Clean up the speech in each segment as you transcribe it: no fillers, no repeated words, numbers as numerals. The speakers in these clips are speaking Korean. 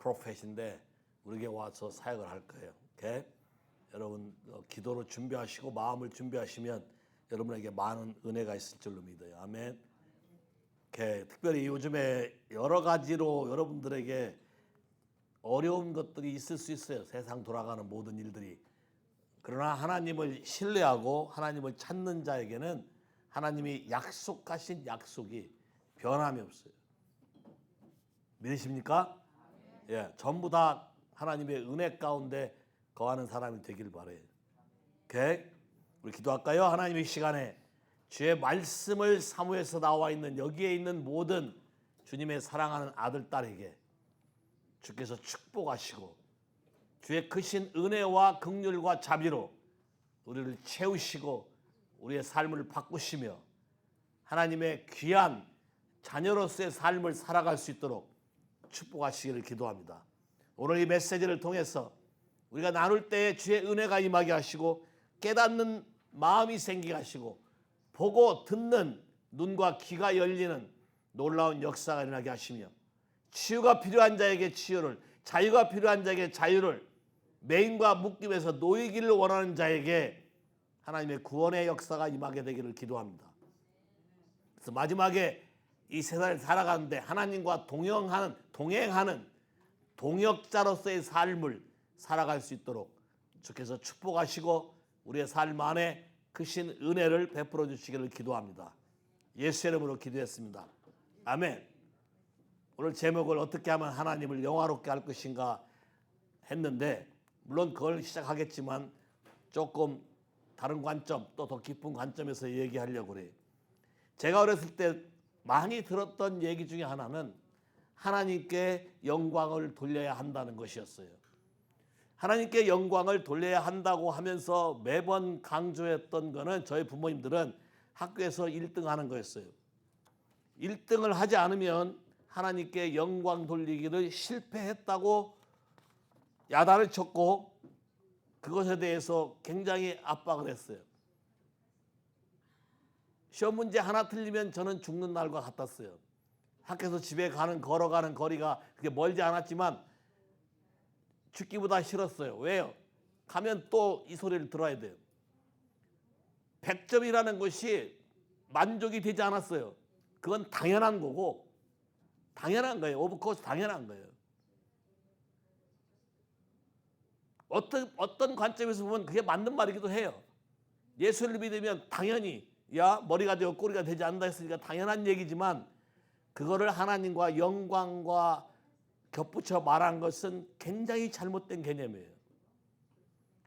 프로페트인데 우리에게 와서 사역을 할 거예요. 오케이? 여러분 기도로 준비하시고 마음을 준비하시면 여러분에게 많은 은혜가 있을 줄로 믿어요. 아멘. 오케이. 특별히 요즘에 여러 가지로 여러분들에게 어려운 것들이 있을 수 있어요. 세상 돌아가는 모든 일들이. 그러나 하나님을 신뢰하고 하나님을 찾는 자에게는 하나님이 약속하신 약속이 변함이 없어요. 믿으십니까? 예, 전부 다 하나님의 은혜 가운데 거하는 사람이 되길 바래요. 오케이? 우리 기도할까요? 하나님의 시간에 주의 말씀을 사무에서 나와 있는 여기에 있는 모든 주님의 사랑하는 아들, 딸에게 주께서 축복하시고 주의 크신 은혜와 긍휼과 자비로 우리를 채우시고 우리의 삶을 바꾸시며 하나님의 귀한 자녀로서의 삶을 살아갈 수 있도록 축복하시기를 기도합니다. 오늘 이 메시지를 통해서 우리가 나눌 때에 주의 은혜가 임하게 하시고 깨닫는 마음이 생기게 하시고 보고 듣는 눈과 귀가 열리는 놀라운 역사가 일어나게 하시며 치유가 필요한 자에게 치유를, 자유가 필요한 자에게 자유를, 매임과 묶임에서 놓이기를 원하는 자에게 하나님의 구원의 역사가 임하게 되기를 기도합니다. 그래서 마지막에 이 세상을 살아가는데 하나님과 동행하는 동역자로서의 삶을 살아갈 수 있도록 주께서 축복하시고 우리의 삶 안에 크신 은혜를 베풀어 주시기를 기도합니다. 예수 이름으로 기도했습니다. 아멘. 오늘 제목을 어떻게 하면 하나님을 영화롭게 할 것인가 했는데 물론 그걸 시작하겠지만 조금 다른 관점 또 더 깊은 관점에서 얘기하려고 그래요. 제가 어렸을 때 많이 들었던 얘기 중에 하나는 하나님께 영광을 돌려야 한다는 것이었어요. 하나님께 영광을 돌려야 한다고 하면서 매번 강조했던 거는 저희 부모님들은 학교에서 1등 하는 거였어요. 1등을 하지 않으면 하나님께 영광 돌리기를 실패했다고 야단을 쳤고 그것에 대해서 굉장히 압박을 했어요. 시험 문제 하나 틀리면 저는 죽는 날과 같았어요. 학교에서 집에 걸어가는 거리가 그렇게 멀지 않았지만 죽기보다 싫었어요. 왜요? 가면 또 이 소리를 들어야 돼요. 100점이라는 것이 만족이 되지 않았어요. 그건 당연한 거고 당연한 거예요. 오브코스 당연한 거예요. 어떤 관점에서 보면 그게 맞는 말이기도 해요. 예수를 믿으면 당연히 머리가 되고 꼬리가 되지 않는다 했으니까 당연한 얘기지만 그거를 하나님과 영광과 겹붙여 말한 것은 굉장히 잘못된 개념이에요.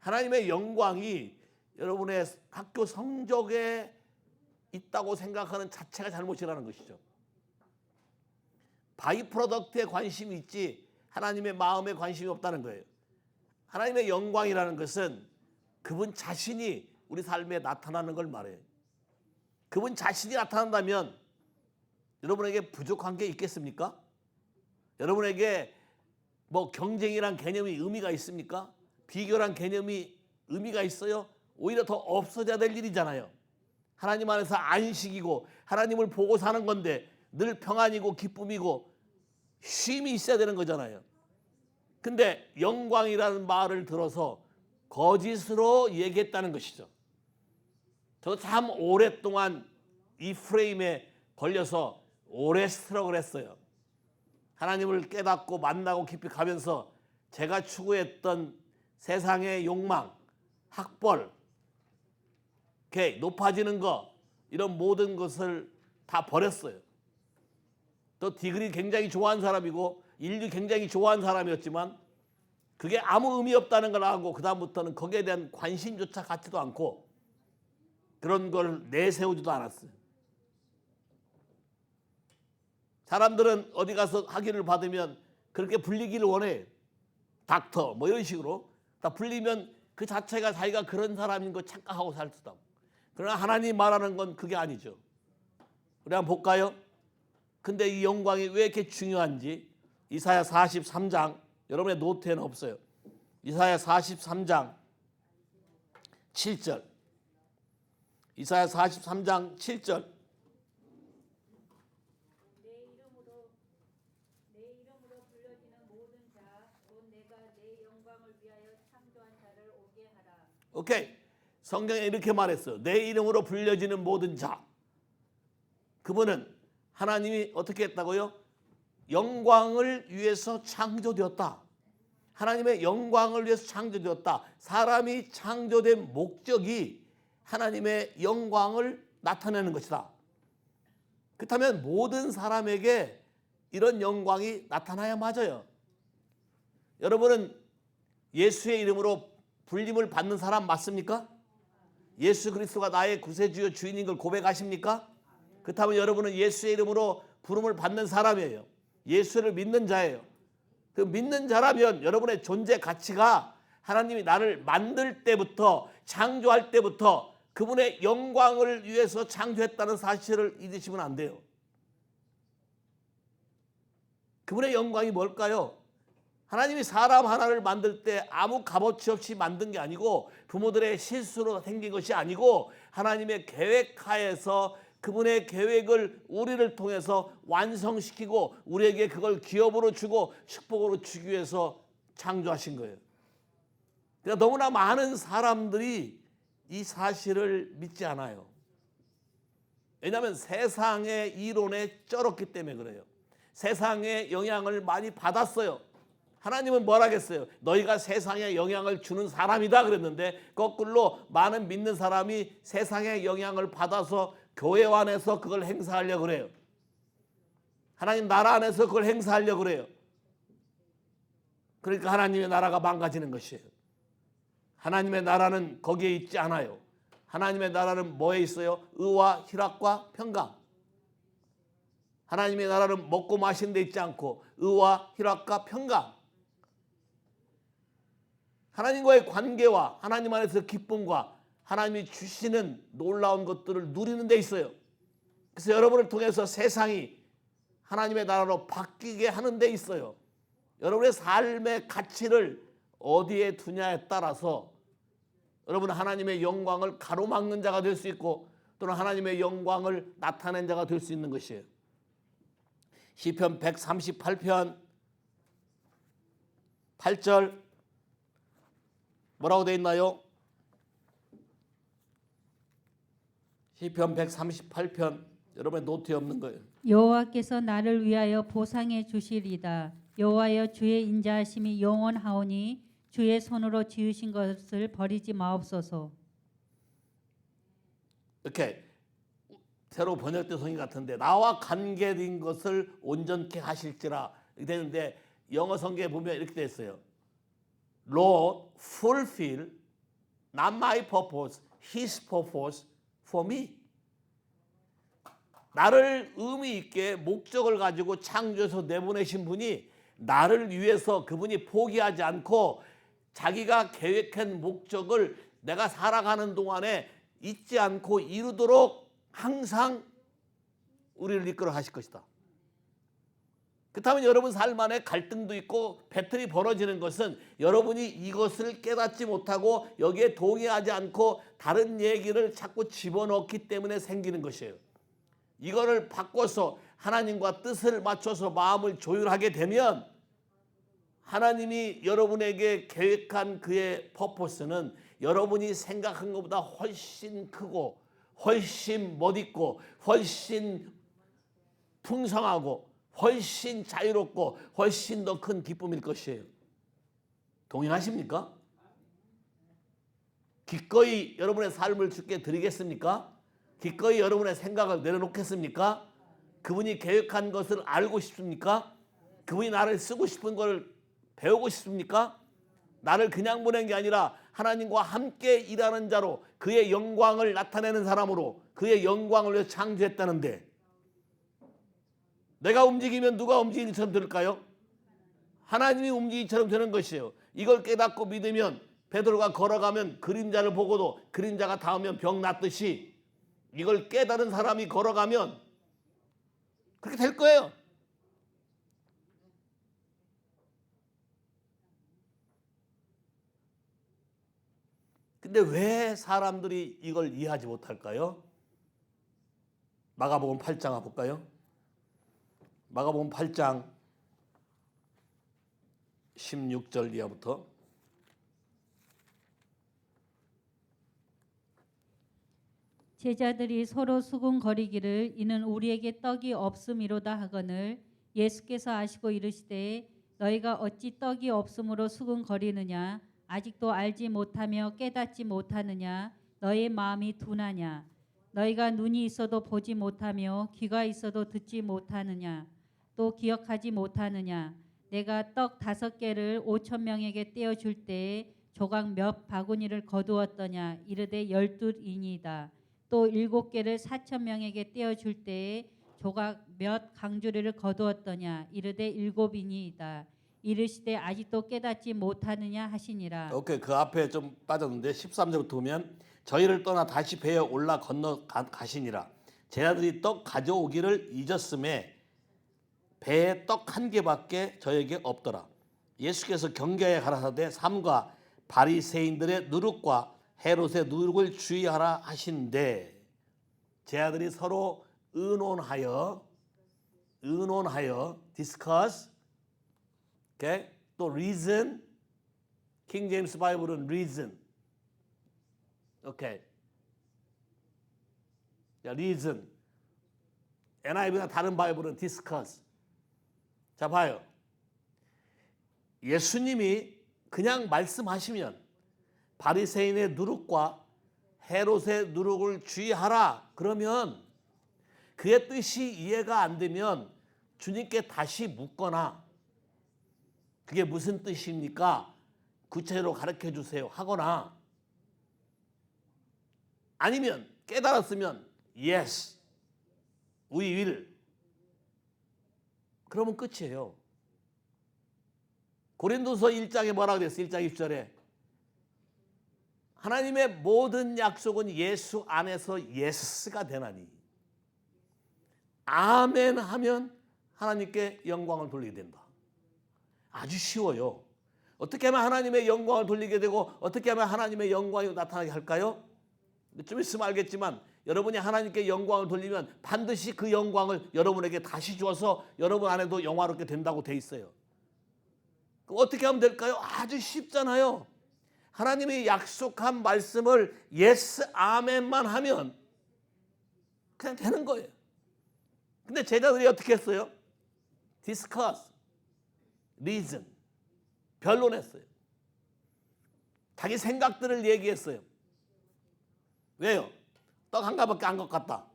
하나님의 영광이 여러분의 학교 성적에 있다고 생각하는 자체가 잘못이라는 것이죠. 바이 프로덕트에 관심이 있지 하나님의 마음에 관심이 없다는 거예요. 하나님의 영광이라는 것은 그분 자신이 우리 삶에 나타나는 걸 말해요. 그분 자신이 나타난다면 여러분에게 부족한 게 있겠습니까? 여러분에게 뭐 경쟁이란 개념이 의미가 있습니까? 비교란 개념이 의미가 있어요? 오히려 더 없어져야 될 일이잖아요. 하나님 안에서 안식이고 하나님을 보고 사는 건데 늘 평안이고 기쁨이고 쉼이 있어야 되는 거잖아요. 근데 영광이라는 말을 들어서 거짓으로 얘기했다는 것이죠. 저도 참 오랫동안 이 프레임에 걸려서 오래 스트럭을 했어요. 하나님을 깨닫고 만나고 깊이 가면서 제가 추구했던 세상의 욕망, 학벌, 높아지는 것 이런 모든 것을 다 버렸어요. 또 디그리 굉장히 좋아하는 사람이고 일도 굉장히 좋아하는 사람이었지만 그게 아무 의미 없다는 걸 알고 그 다음부터는 거기에 대한 관심조차 갖지도 않고 그런 걸 내세우지도 않았어요. 사람들은 어디 가서 학위를 받으면 그렇게 불리기를 원해. 닥터 뭐 이런 식으로 다 불리면 그 자체가 자기가 그런 사람인 거 착각하고 살 수도 없고. 그러나 하나님 말하는 건 그게 아니죠. 우리 한번 볼까요? 근데 이 영광이 왜 이렇게 중요한지 이사야 43장 여러분의 노트에는 없어요. 이사야 43장 7절 이사야 43장 7절 내 내 이름으로 불려지는 모든 자, 곧 내가 내 영광을 위하여 창조한 자를 오게 하라. 오케이. 성경에 이렇게 말했어요. 내 이름으로 불려지는 모든 자. 그분은 하나님이 어떻게 했다고요? 영광을 위해서 창조되었다. 하나님의 영광을 위해서 창조되었다. 사람이 창조된 목적이 하나님의 영광을 나타내는 것이다. 그렇다면 모든 사람에게 이런 영광이 나타나야 맞아요. 여러분은 예수의 이름으로 불림을 받는 사람 맞습니까? 예수 그리스도가 나의 구세주여 주인인 걸 고백하십니까? 그렇다면 여러분은 예수의 이름으로 부름을 받는 사람이에요. 예수를 믿는 자예요. 그 믿는 자라면 여러분의 존재 가치가 하나님이 나를 만들 때부터 창조할 때부터 그분의 영광을 위해서 창조했다는 사실을 잊으시면 안 돼요. 그분의 영광이 뭘까요? 하나님이 사람 하나를 만들 때 아무 값어치 없이 만든 게 아니고 부모들의 실수로 생긴 것이 아니고 하나님의 계획하에서 그분의 계획을 우리를 통해서 완성시키고 우리에게 그걸 기업으로 주고 축복으로 주기 위해서 창조하신 거예요. 그러니까 너무나 많은 사람들이 이 사실을 믿지 않아요. 왜냐하면 세상의 이론에 쩔었기 때문에 그래요. 세상의 영향을 많이 받았어요. 하나님은 뭐라 하겠어요? 너희가 세상에 영향을 주는 사람이다 그랬는데 거꾸로 많은 믿는 사람이 세상의 영향을 받아서 교회 안에서 그걸 행사하려고 그래요. 하나님 나라 안에서 그걸 행사하려고 그래요. 그러니까 하나님의 나라가 망가지는 것이에요. 하나님의 나라는 거기에 있지 않아요. 하나님의 나라는 뭐에 있어요? 의와 희락과 평강. 하나님의 나라는 먹고 마시는 데 있지 않고 의와 희락과 평강. 하나님과의 관계와 하나님 안에서 기쁨과 하나님이 주시는 놀라운 것들을 누리는 데 있어요. 그래서 여러분을 통해서 세상이 하나님의 나라로 바뀌게 하는 데 있어요. 여러분의 삶의 가치를 어디에 두냐에 따라서 여러분은 하나님의 영광을 가로막는 자가 될 수 있고 또는 하나님의 영광을 나타낸 자가 될 수 있는 것이에요. 시편 138편 8절 뭐라고 되어 있나요? 시편 138편 여러분의 노트에 없는 거예요. 여호와께서 나를 위하여 보상해 주시리다. 여호와여 주의 인자하심이 영원하오니 주의 손으로 지으신 것을 버리지 마옵소서. 이렇게 새로 번역된 성경 같은데 나와 관계된 것을 온전케 하실지라 되는데 영어 성경에 보면 이렇게 돼 있어요. Lord, fulfill not my purpose, His purpose for me. 나를 의미 있게 목적을 가지고 창조해서 내보내신 분이 나를 위해서 그분이 포기하지 않고 자기가 계획한 목적을 내가 살아가는 동안에 잊지 않고 이루도록 항상 우리를 이끌어 가실 것이다. 그렇다면 여러분 삶 안에 갈등도 있고 배틀이 벌어지는 것은 여러분이 이것을 깨닫지 못하고 여기에 동의하지 않고 다른 얘기를 자꾸 집어넣기 때문에 생기는 것이에요. 이거를 바꿔서 하나님과 뜻을 맞춰서 마음을 조율하게 되면 하나님이 여러분에게 계획한 그의 퍼포스는 여러분이 생각한 것보다 훨씬 크고 훨씬 멋있고 훨씬 풍성하고 훨씬 자유롭고 훨씬 더 큰 기쁨일 것이에요. 동의하십니까? 기꺼이 여러분의 삶을 주께 드리겠습니까? 기꺼이 여러분의 생각을 내려놓겠습니까? 그분이 계획한 것을 알고 싶습니까? 그분이 나를 쓰고 싶은 걸 배우고 싶습니까? 나를 그냥 보낸 게 아니라 하나님과 함께 일하는 자로 그의 영광을 나타내는 사람으로 그의 영광을 위해 창조했다는데 내가 움직이면 누가 움직이는 것처럼 될까요? 하나님이 움직이기처럼 되는 것이에요. 이걸 깨닫고 믿으면 베드로가 걸어가면 그림자를 보고도 그림자가 닿으면 병 낫듯이 이걸 깨달은 사람이 걸어가면 그렇게 될 거예요. 근데 왜 사람들이 이걸 이해하지 못할까요? 마가복음 8장 볼까요? 마가복음 8장 16절 이하부터. 제자들이 서로 수군거리기를 이는 우리에게 떡이 없음이로다 하거늘 예수께서 아시고 이르시되 너희가 어찌 떡이 없음으로 수군거리느냐 아직도 알지 못하며 깨닫지 못하느냐 너희 마음이 둔하냐 너희가 눈이 있어도 보지 못하며 귀가 있어도 듣지 못하느냐 또 기억하지 못하느냐 내가 떡 5개를 5,000명에게 떼어줄 때에 조각 몇 바구니를 거두었더냐 이르되 12이니이다 또 7개를 4,000명에게 떼어줄 때에 조각 몇 강주리를 거두었더냐 이르되 7이니이다 이르시되 아직도 깨닫지 못하느냐 하시니라. 오케이, 그 앞에 좀 빠졌는데 13절부터 보면 저희를 떠나 다시 배에 올라 건너 가시니라. 제자들이 떡 가져오기를 잊었음에 배에 떡 1개밖에 저에게 없더라. 예수께서 경계하여 가라사대 삼가 바리새인들의 누룩과 헤롯의 누룩을 주의하라 하신대. 제자들이 서로 의논하여 discuss, okay? 또 reason, 킹 제임스 바이블은 reason, okay? reason. NIV나 다른 바이블은 discuss. 자, 봐요. 예수님이 그냥 말씀하시면 바리새인의 누룩과 헤롯의 누룩을 주의하라 그러면 그의 뜻이 이해가 안 되면 주님께 다시 묻거나 그게 무슨 뜻입니까? 구체적으로 가르쳐 주세요 하거나 아니면 깨달았으면 yes, we will 그러면 끝이에요. 고린도서 1장에 뭐라고 그랬어요? 1장 1절에 하나님의 모든 약속은 예수 안에서 예스가 되나니 아멘 하면 하나님께 영광을 돌리게 된다. 아주 쉬워요. 어떻게 하면 하나님의 영광을 돌리게 되고 어떻게 하면 하나님의 영광이 나타나게 할까요? 좀 있으면 알겠지만 여러분이 하나님께 영광을 돌리면 반드시 그 영광을 여러분에게 다시 주어서 여러분 안에도 영화롭게 된다고 돼 있어요. 어떻게 하면 될까요? 아주 쉽잖아요. 하나님이 약속한 말씀을 예스 아멘만 하면 그냥 되는 거예요. 근데 제자들이 어떻게 했어요? discuss, reason, 변론했어요. 자기 생각들을 얘기했어요. 왜요? 떡 1개밖에 안 것 같다.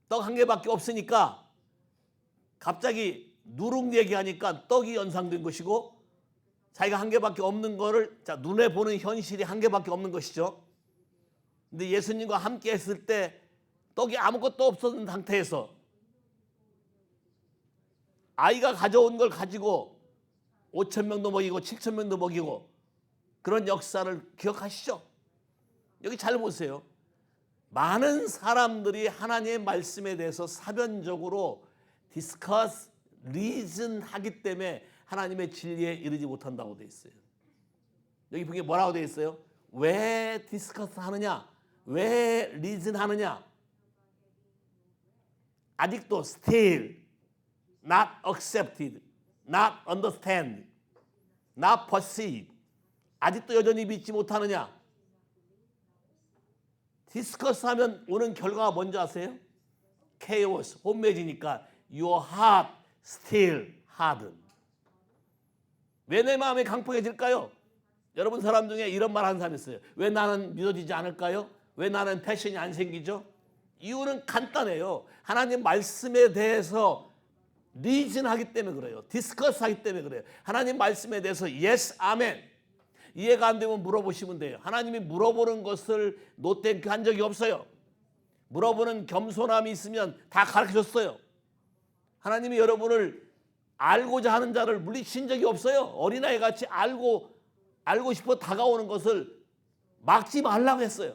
떡 1개밖에 없으니까 갑자기 누룩 얘기하니까 떡이 연상된 것이고 자기가 1개밖에 없는 거를 자 눈에 보는 현실이 1개밖에 없는 것이죠. 근데 예수님과 함께 했을 때 떡이 아무것도 없었는 상태에서 아이가 가져온 걸 가지고 5,000명도 먹이고 7,000명도 먹이고 그런 역사를 기억하시죠? 여기 잘 보세요. 많은 사람들이 하나님의 말씀에 대해서 사변적으로 디스커스, 리즌 하기 때문에 하나님의 진리에 이르지 못한다고 되어 있어요. 여기 보기에 뭐라고 되어 있어요? 왜 디스커스 하느냐? 왜 리즌 하느냐? 아직도 still not accepted, not understand, not perceive. 아직도 여전히 믿지 못하느냐? 디스커스 하면 오는 결과가 뭔지 아세요? chaos, 혼매지니까 your heart still hardened. 왜 내 마음이 강팍해질까요? 여러분 사람 중에 이런 말 하는 사람이 있어요. 왜 나는 믿어지지 않을까요? 왜 나는 패션이 안 생기죠? 이유는 간단해요. 하나님 말씀에 대해서 리즌하기 때문에 그래요. 디스커스하기 때문에 그래요. 하나님 말씀에 대해서 yes, 아멘. 이해가 안 되면 물어보시면 돼요. 하나님이 물어보는 것을 노땡큐 한 적이 없어요. 물어보는 겸손함이 있으면 다 가르쳐줬어요. 하나님이 여러분을 알고자 하는 자를 물리친 적이 없어요. 어린아이 같이 알고 싶어 다가오는 것을 막지 말라고 했어요.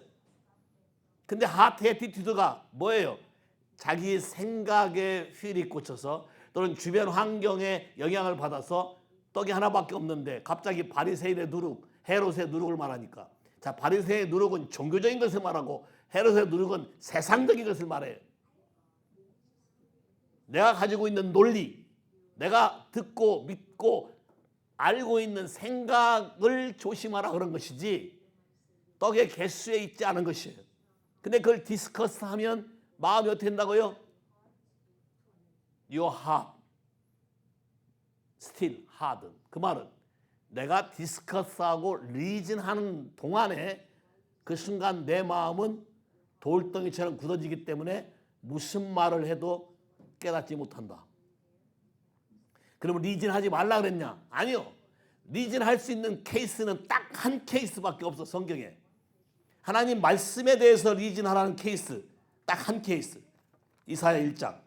근데 하트 애티튜드가 뭐예요? 자기 생각에 휠이 꽂혀서 또는 주변 환경에 영향을 받아서 떡이 하나밖에 없는데 갑자기 바리새인의 누룩, 헤롯의 누룩을 말하니까 자 바리새인의 누룩은 종교적인 것을 말하고 헤롯의 누룩은 세상적인 것을 말해요. 내가 가지고 있는 논리, 내가 듣고 믿고 알고 있는 생각을 조심하라 그런 것이지 떡의 개수에 있지 않은 것이에요. 근데 그걸 디스커스하면 마음이 어떻게 된다고요? Your heart still hard. 그 말은 내가 디스커스하고 리즌하는 동안에 그 순간 내 마음은 돌덩이처럼 굳어지기 때문에 무슨 말을 해도 깨닫지 못한다. 그러면 리즌하지 말라 그랬냐? 아니요. 리즌할 수 있는 케이스는 딱 한 케이스밖에 없어 성경에. 하나님 말씀에 대해서 리즌하라는 케이스 딱 한 케이스. 이사야 1장.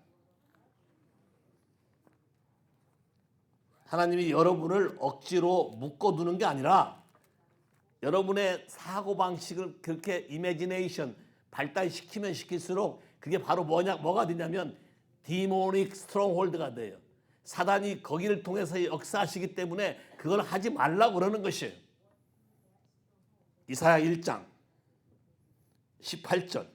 하나님이 여러분을 억지로 묶어두는 게 아니라 여러분의 사고방식을 그렇게 이미지네이션 발달시키면 시킬수록 그게 바로 뭐가 되냐면 디모닉 스트롱홀드가 돼요. 사단이 거기를 통해서 역사하시기 때문에 그걸 하지 말라고 그러는 것이에요. 이사야 1장 18절.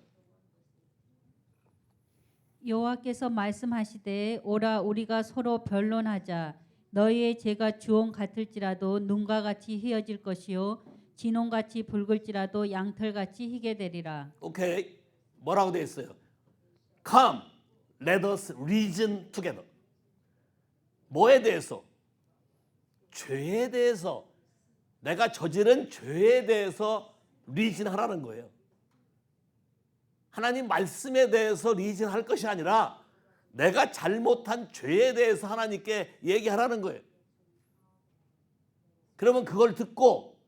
여호와께서 말씀하시되 오라 우리가 서로 변론하자. 너희의 죄가 주홍 같을지라도 눈과 같이 희어질 것이요 진홍같이 붉을지라도 양털같이 희게 되리라. 오케이. 뭐라고 되어 있어요? Come, let us reason together. 뭐에 대해서? 죄에 대해서. 내가 저지른 죄에 대해서 리즌하라는 거예요. 하나님 말씀에 대해서 리즌할 것이 아니라 내가 잘못한 죄에 대해서 하나님께 얘기하라는 거예요. 그러면 그걸 듣고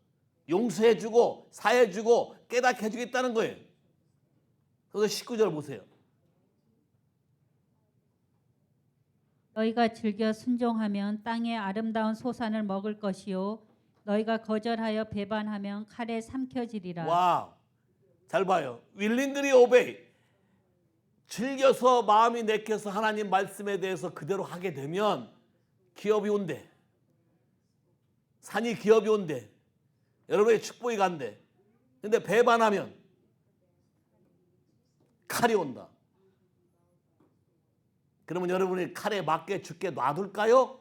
용서해주고 사해주고 깨닫게 해주겠다는 거예요. 그래서 19절 보세요. 너희가 즐겨 순종하면 땅의 아름다운 소산을 먹을 것이요 너희가 거절하여 배반하면 칼에 삼켜지리라. 와우. 잘 봐요. willingly obey. 즐겨서 마음이 내켜서 하나님 말씀에 대해서 그대로 하게 되면 기업이 온대. 산이 기업이 온대. 여러분의 축복이 간대. 근데 배반하면 칼이 온다. 그러면 여러분이 칼에 맞게 죽게 놔둘까요?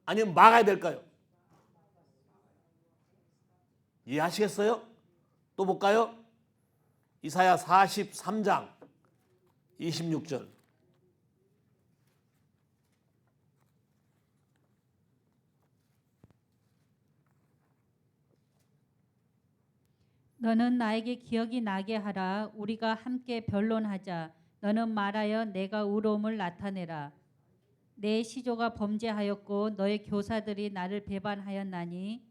아니면 막아야 될까요? 이해하시겠어요? 또 볼까요? 이사야 43장 26절. 너는 나에게 기억이 나게 하라. 우리가 함께 변론하자. 너는 말하여 내가 의로움을 나타내라. 내 시조가 범죄하였고 너의 교사들이 나를 배반하였나니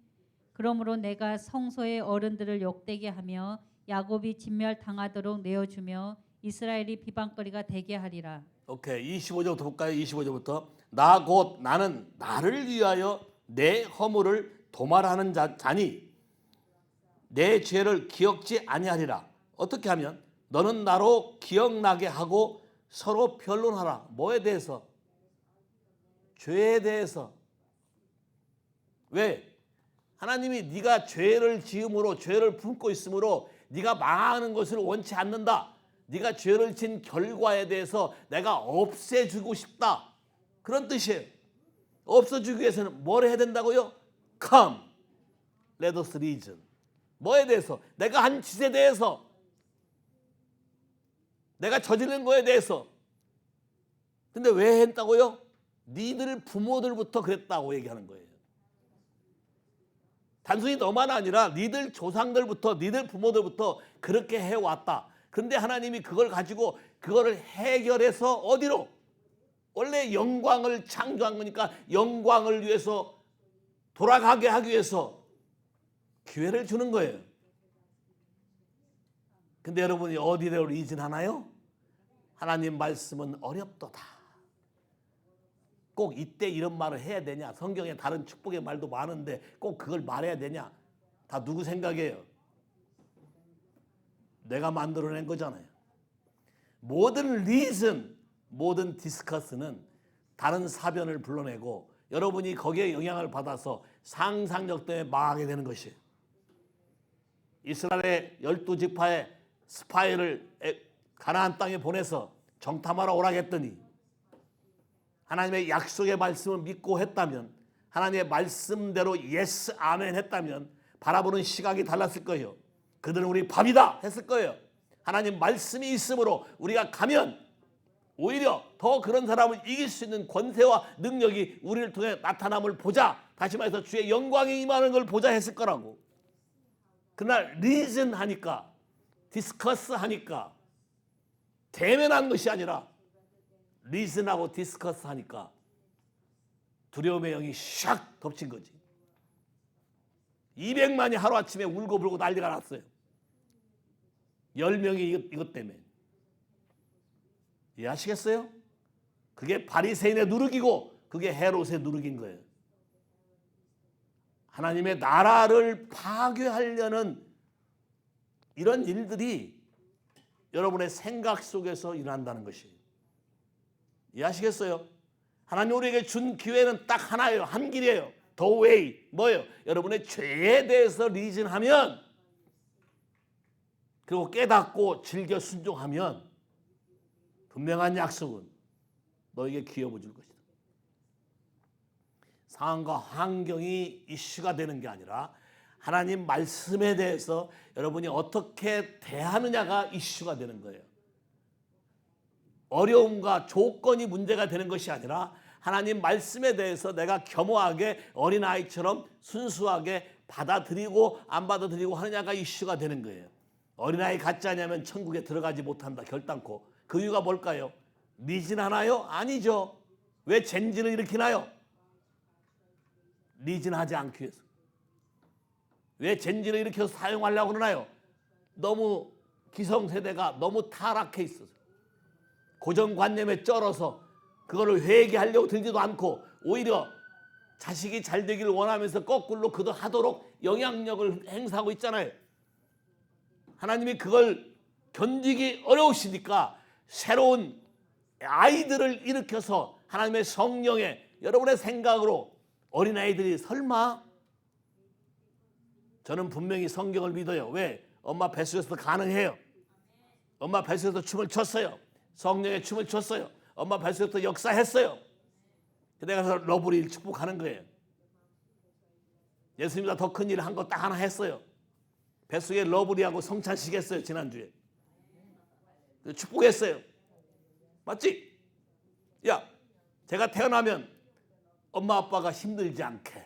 그러므로 내가 성소의 어른들을 욕되게 하며 야곱이 진멸당하도록 내어주며 이스라엘이 비방거리가 되게 하리라. 오케이. 25절부터 볼까요? 25절부터. 나 곧 나는 나를 위하여 내 허물을 도말하는 자니 내 죄를 기억지 아니하리라. 어떻게 하면? 너는 나로 기억나게 하고 서로 변론하라. 뭐에 대해서? 죄에 대해서. 왜? 하나님이 네가 죄를 지음으로 죄를 품고 있으므로 네가 망하는 것을 원치 않는다. 네가 죄를 진 결과에 대해서 내가 없애주고 싶다. 그런 뜻이에요. 없어주기 위해서는 뭘 해야 된다고요? Come, let us reason. 뭐에 대해서? 내가 한 짓에 대해서. 내가 저지른 거에 대해서. 근데 왜 했다고요? 니들 부모들부터 그랬다고 얘기하는 거예요. 단순히 너만 아니라 니들 조상들부터 니들 부모들부터 그렇게 해왔다. 근데 하나님이 그걸 가지고 그거를 해결해서 어디로? 원래 영광을 창조한 거니까 영광을 위해서 돌아가게 하기 위해서 기회를 주는 거예요. 근데 여러분이 어디로 리즌하나요? 하나님 말씀은 어렵도다. 꼭 이때 이런 말을 해야 되냐? 성경에 다른 축복의 말도 많은데 꼭 그걸 말해야 되냐? 다 누구 생각이에요? 내가 만들어낸 거잖아요. 모든 리즌, 모든 디스커스는 다른 사변을 불러내고 여러분이 거기에 영향을 받아서 상상력 때문에 망하게 되는 것이에요. 이스라엘의 12지파의 스파이를 가나안 땅에 보내서 정탐하러 오라고 했더니 하나님의 약속의 말씀을 믿고 했다면, 하나님의 말씀대로 예스 아멘 했다면 바라보는 시각이 달랐을 거예요. 그들은 우리 밥이다 했을 거예요. 하나님 말씀이 있으므로 우리가 가면 오히려 더 그런 사람을 이길 수 있는 권세와 능력이 우리를 통해 나타남을 보자. 다시 말해서 주의 영광이 임하는 걸 보자 했을 거라고. 그날 리즌 하니까, 디스커스 하니까, 대면한 것이 아니라 리즌하고 디스커스 하니까 두려움의 영이 샥 덮친 거지. 200만이 하루아침에 울고불고 난리가 났어요. 10명이 이것 때문에. 이해하시겠어요? 그게 바리새인의 누룩이고 그게 헤롯의 누룩인 거예요. 하나님의 나라를 파괴하려는 이런 일들이 여러분의 생각 속에서 일어난다는 것이에요. 이해하시겠어요? 하나님 우리에게 준 기회는 딱 하나예요. 한 길이에요. The way. 뭐예요? 여러분의 죄에 대해서 리즌하면, 그리고 깨닫고 즐겨 순종하면 분명한 약속은 너에게 기회 줄 것이다. 상황과 환경이 이슈가 되는 게 아니라 하나님 말씀에 대해서 여러분이 어떻게 대하느냐가 이슈가 되는 거예요. 어려움과 조건이 문제가 되는 것이 아니라 하나님 말씀에 대해서 내가 겸허하게 어린아이처럼 순수하게 받아들이고 안 받아들이고 하느냐가 이슈가 되는 거예요. 어린아이 같지 않으면 천국에 들어가지 못한다 결단코. 그 이유가 뭘까요? 리진하나요? 아니죠. 왜 젠지를 일으키나요? 리진하지 않기 위해서. 왜 젠지를 일으켜서 사용하려고 그러나요? 너무 기성세대가 너무 타락해 있어서, 고정관념에 쩔어서 그거를 회개하려고 들지도 않고 오히려 자식이 잘 되기를 원하면서 거꾸로 그도 하도록 영향력을 행사하고 있잖아요. 하나님이 그걸 견디기 어려우시니까 새로운 아이들을 일으켜서 하나님의 성령에 여러분의 생각으로 어린아이들이 설마, 저는 분명히 성경을 믿어요. 왜? 엄마 뱃속에서도 가능해요. 엄마 뱃속에서 춤을 췄어요. 성령의 춤을 췄어요. 엄마 뱃속에서 역사했어요. 내가 가서 러브리를 축복하는 거예요. 예수님보다 더 큰 일을 한 거 딱 하나 했어요. 뱃속에 러브리하고 성찬식 했어요. 지난주에 축복했어요. 맞지? 야, 제가 태어나면 엄마 아빠가 힘들지 않게,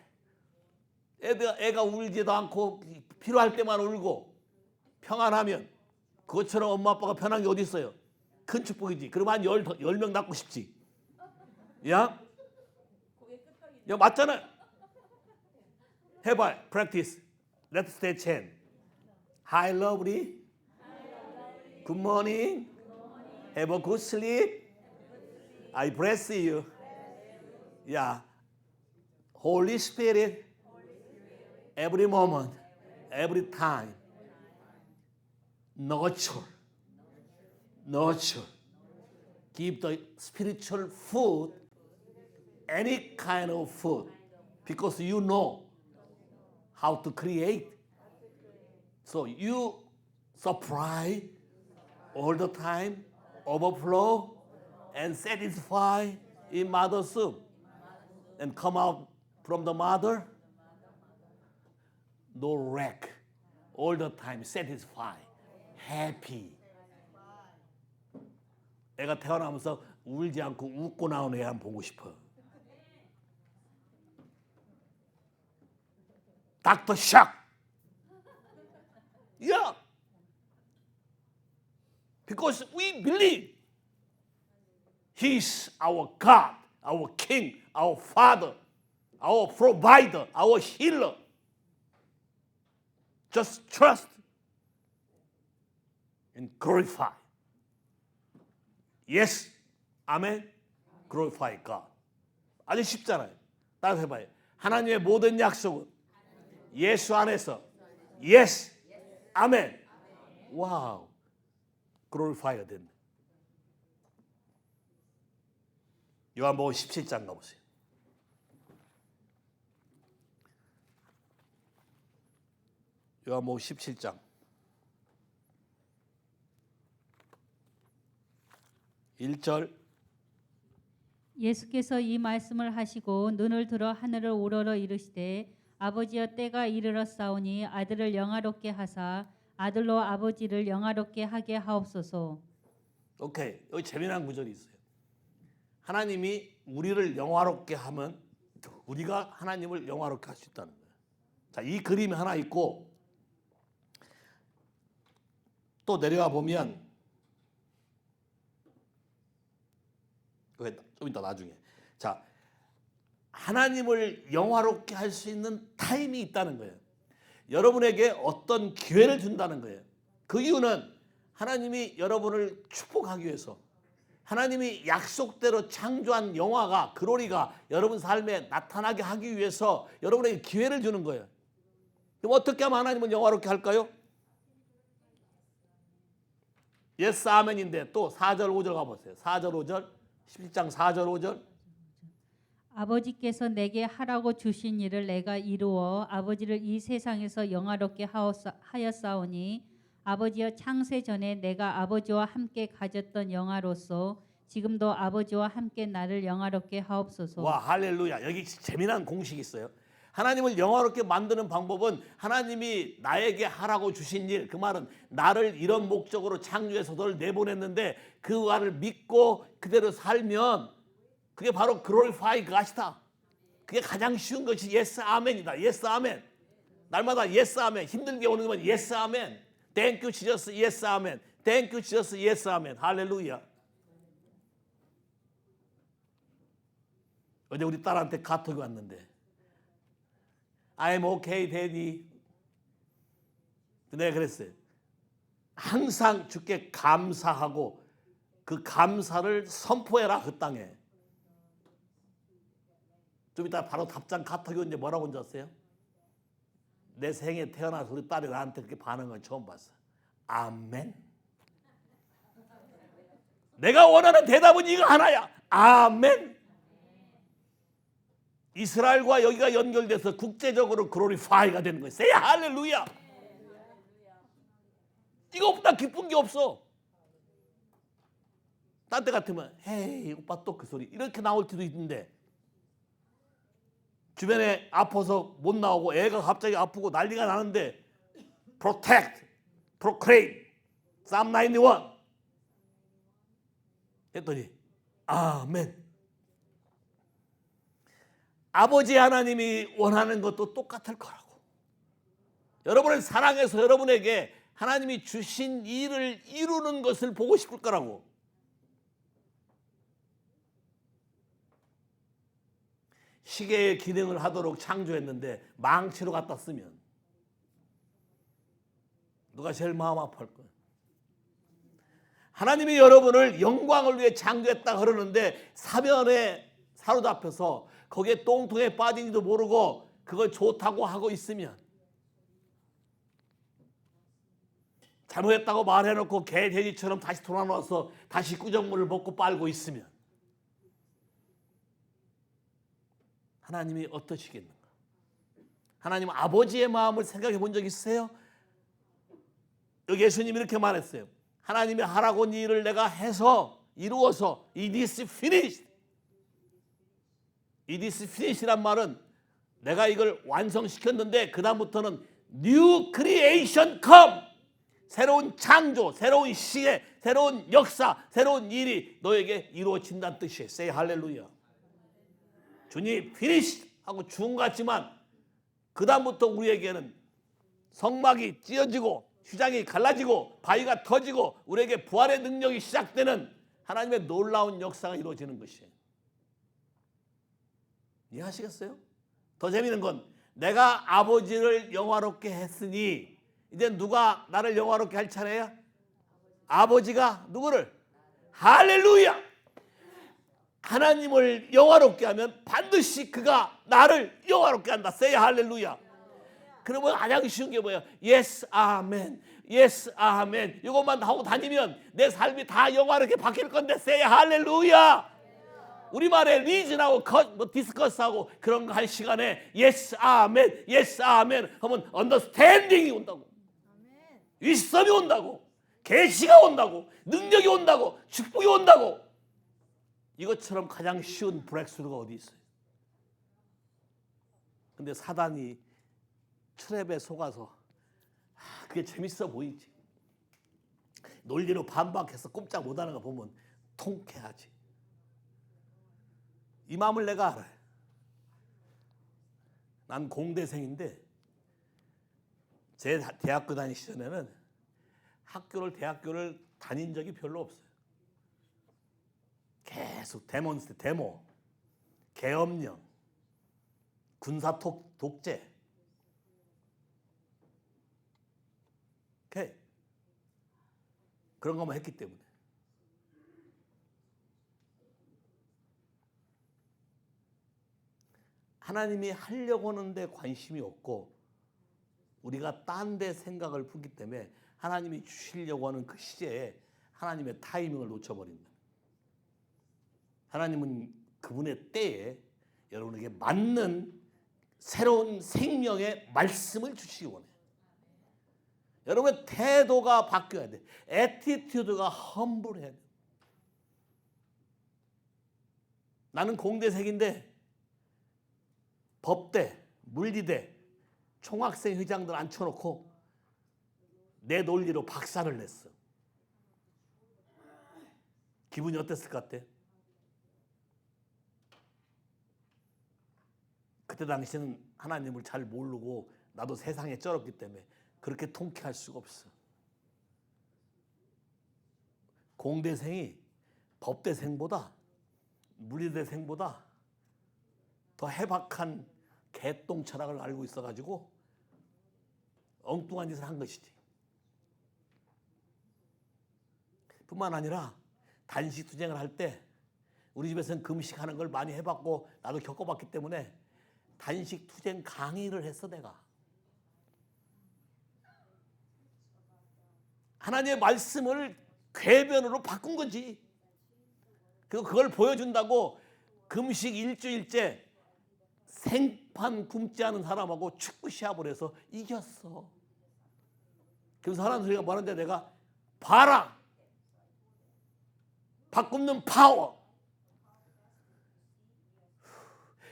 애가 울지도 않고 필요할 때만 울고 평안하면, 그것처럼 엄마 아빠가 편한 게 어디 있어요? 큰 축복이지. 그러면 한 10명 낳고 싶지. 야, 맞잖아요. 해봐. practice. Let's stay chain. Hi lovely. Good morning. Have a good sleep. I bless you. Yeah. Holy Spirit. Every moment. Every time. Nurture. Nurture. Give the spiritual food, any kind of food, because you know how to create. So you supply all the time, overflow, and satisfy in mother's soup. And come out from the mother, no wreck, all the time satisfy, happy. 애가 태어나면서 울지 않고 웃고 나오는 애 한번 보고 싶어. 닥터 샥. Yeah. Because we believe He's our God, our King, our Father, our provider, our healer. Just trust and glorify. Yes, Amen. Glorify God. 아주 쉽잖아요. 따라서 해봐요. 하나님의 모든 약속은 예수 안에서 Yes, Amen. 와우, Glorify가 됐네. 요한복음 17장 가보세요. 요한복음 17장 1절 예수께서 이 말씀을 하시고 눈을 들어 하늘을 우러러 이르시되 아버지여 때가 이르렀사오니 아들을 영화롭게 하사 아들로 아버지를 영화롭게 하게 하옵소서. 오케이. 여기 재미난 구절이 있어요. 하나님이 우리를 영화롭게 하면 우리가 하나님을 영화롭게 할 수 있다는 거예요. 자, 이 그림이 하나 있고 또 내려가 보면 좀 이따 나중에. 자, 하나님을 영화롭게 할 수 있는 타임이 있다는 거예요. 여러분에게 어떤 기회를 준다는 거예요. 그 이유는 하나님이 여러분을 축복하기 위해서, 하나님이 약속대로 창조한 영화가, 글로리가 여러분 삶에 나타나게 하기 위해서 여러분에게 기회를 주는 거예요. 그럼 어떻게 하면 하나님은 영화롭게 할까요? 예스 아멘인데 또 4절 5절 가보세요. 4절 5절 17장 4절 5절. 아버지께서 내게 하라고 주신 일을 내가 이루어 아버지를 이 세상에서 영화롭게 하였사오니 아버지여 창세 전에 내가 아버지와 함께 가졌던 영화로서 지금도 아버지와 함께 나를 영화롭게 하옵소서. 와, 할렐루야. 여기 재미난 공식이 있어요. 하나님을 영화롭게 만드는 방법은 하나님이 나에게 하라고 주신 일, 그 말은 나를 이런 목적으로 창조해서 너를 내보냈는데 그 말을 믿고 그대로 살면 그게 바로 글로리파이 그것이다. 그게 가장 쉬운 것이 예스 아멘이다. 예스 아멘. 날마다 예스 아멘. 힘들게 오는 건 예스 아멘. 땡큐 지저스 예스 아멘. 땡큐 지저스 예스 아멘. 할렐루야. 어제 우리 딸한테 카톡이 왔는데 I'm okay, daddy. 내가 그랬어요. 항상 주께 감사하고 그 감사를 선포해라 그 땅에. 좀 이따 바로 답장 카톡이 온지 뭐라고 온지 아세요? 내 생에 태어나서 우리 딸이 나한테 그렇게 반응한 걸 처음 봤어. 아멘. 내가 원하는 대답은 이거 하나야. 아멘. 이스라엘과 여기가 연결돼서 국제적으로 글로리파이가 되는 거예요. 세야 할렐루야. 이거보다 기쁜 게 없어. 딴 때 같으면 헤이 오빠 또 그 소리 이렇게 나올 때도 있는데 주변에 아파서 못 나오고 애가 갑자기 아프고 난리가 나는데 protect, proclaim, Psalm 91 했더니 아멘. 아버지 하나님이 원하는 것도 똑같을 거라고. 여러분을 사랑해서 여러분에게 하나님이 주신 일을 이루는 것을 보고 싶을 거라고. 시계의 기능을 하도록 창조했는데 망치로 갖다 쓰면 누가 제일 마음 아파할 거예요? 하나님이 여러분을 영광을 위해 창조했다 그러는데 사면에 사로잡혀서 거기에 똥통에 빠진지도 모르고 그걸 좋다고 하고 있으면, 잘못했다고 말해놓고 개 돼지처럼 다시 돌아와서 다시 꾸정물을 먹고 빨고 있으면 하나님이 어떠시겠는가? 하나님 아버지의 마음을 생각해 본 적 있으세요? 여기 예수님이 이렇게 말했어요. 하나님이 하라고 한 일을 내가 해서 이루어서 It is finished. It is finish란 말은 내가 이걸 완성시켰는데 그 다음부터는 New creation come. 새로운 창조, 새로운 시대, 새로운 역사, 새로운 일이 너에게 이루어진다는 뜻이에요. Say 할렐루야. 주님 finish 하고 죽은 것 같지만 그 다음부터 우리에게는 성막이 찢어지고 휘장이 갈라지고 바위가 터지고 우리에게 부활의 능력이 시작되는 하나님의 놀라운 역사가 이루어지는 것이에요. 이해하시겠어요? 더 재미있는 건 내가 아버지를 영화롭게 했으니 이제 누가 나를 영화롭게 할 차례야? 아버지가 누구를? 할렐루야! 하나님을 영화롭게 하면 반드시 그가 나를 영화롭게 한다. Say 할렐루야. 그러면 가장 쉬운 게 뭐예요? Yes, 아멘. Yes, 아멘. 이것만 하고 다니면 내 삶이 다 영화롭게 바뀔 건데 Say 할렐루야. 우리말에 리즌하고 디스커스하고 그런 거 할 시간에 Yes, 아멘. Yes, 아멘 하면 언더스탠딩이 온다고. 윗섬이 온다고. 계시가 온다고. 능력이 온다고. 축복이 온다고. 이것처럼 가장 쉬운 브렉스루가 어디 있어요? 근데 사단이 트랩에 속아서 그게 재밌어 보이지. 논리로 반박해서 꼼짝 못하는 거 보면 통쾌하지. 이 마음을 내가 알아요. 난 공대생인데 제 대학교 다닐 시절에는 대학교를 다닌 적이 별로 없어요. 계속 데모, 계엄령, 군사 독재. 그런 것만 했기 때문에. 하나님이 하려고 하는데 관심이 없고 우리가 딴 데 생각을 품기 때문에 하나님이 주시려고 하는 그 시제에 하나님의 타이밍을 놓쳐버린다. 하나님은 그분의 때에 여러분에게 맞는 새로운 생명의 말씀을 주시기 원해요. 여러분의 태도가 바뀌어야 돼. 애티튜드가 험블해야 돼. 나는 공대생인데 법대, 물리대, 총학생 회장들 앉혀놓고 내 논리로 박살을 냈어. 기분이 어땠을 것 같아? 그때 당시는 하나님을 잘 모르고 나도 세상에 쩔었기 때문에 그렇게 통쾌할 수가 없어. 공대생이 법대생보다 물리대생보다 더 해박한 개똥 철학을 알고 있어가지고 엉뚱한 짓을 한 것이지. 뿐만 아니라 단식 투쟁을 할 때 우리 집에서는 금식하는 걸 많이 해봤고 나도 겪어봤기 때문에 단식 투쟁 강의를 했어. 내가 하나님의 말씀을 궤변으로 바꾼 거지. 그걸 보여준다고 금식 일주일째 생판 굶지 않은 사람하고 축구 시합을 해서 이겼어. 그래서 하나님 소리가 뭐하는데 내가 봐라. 바꾸는 파워.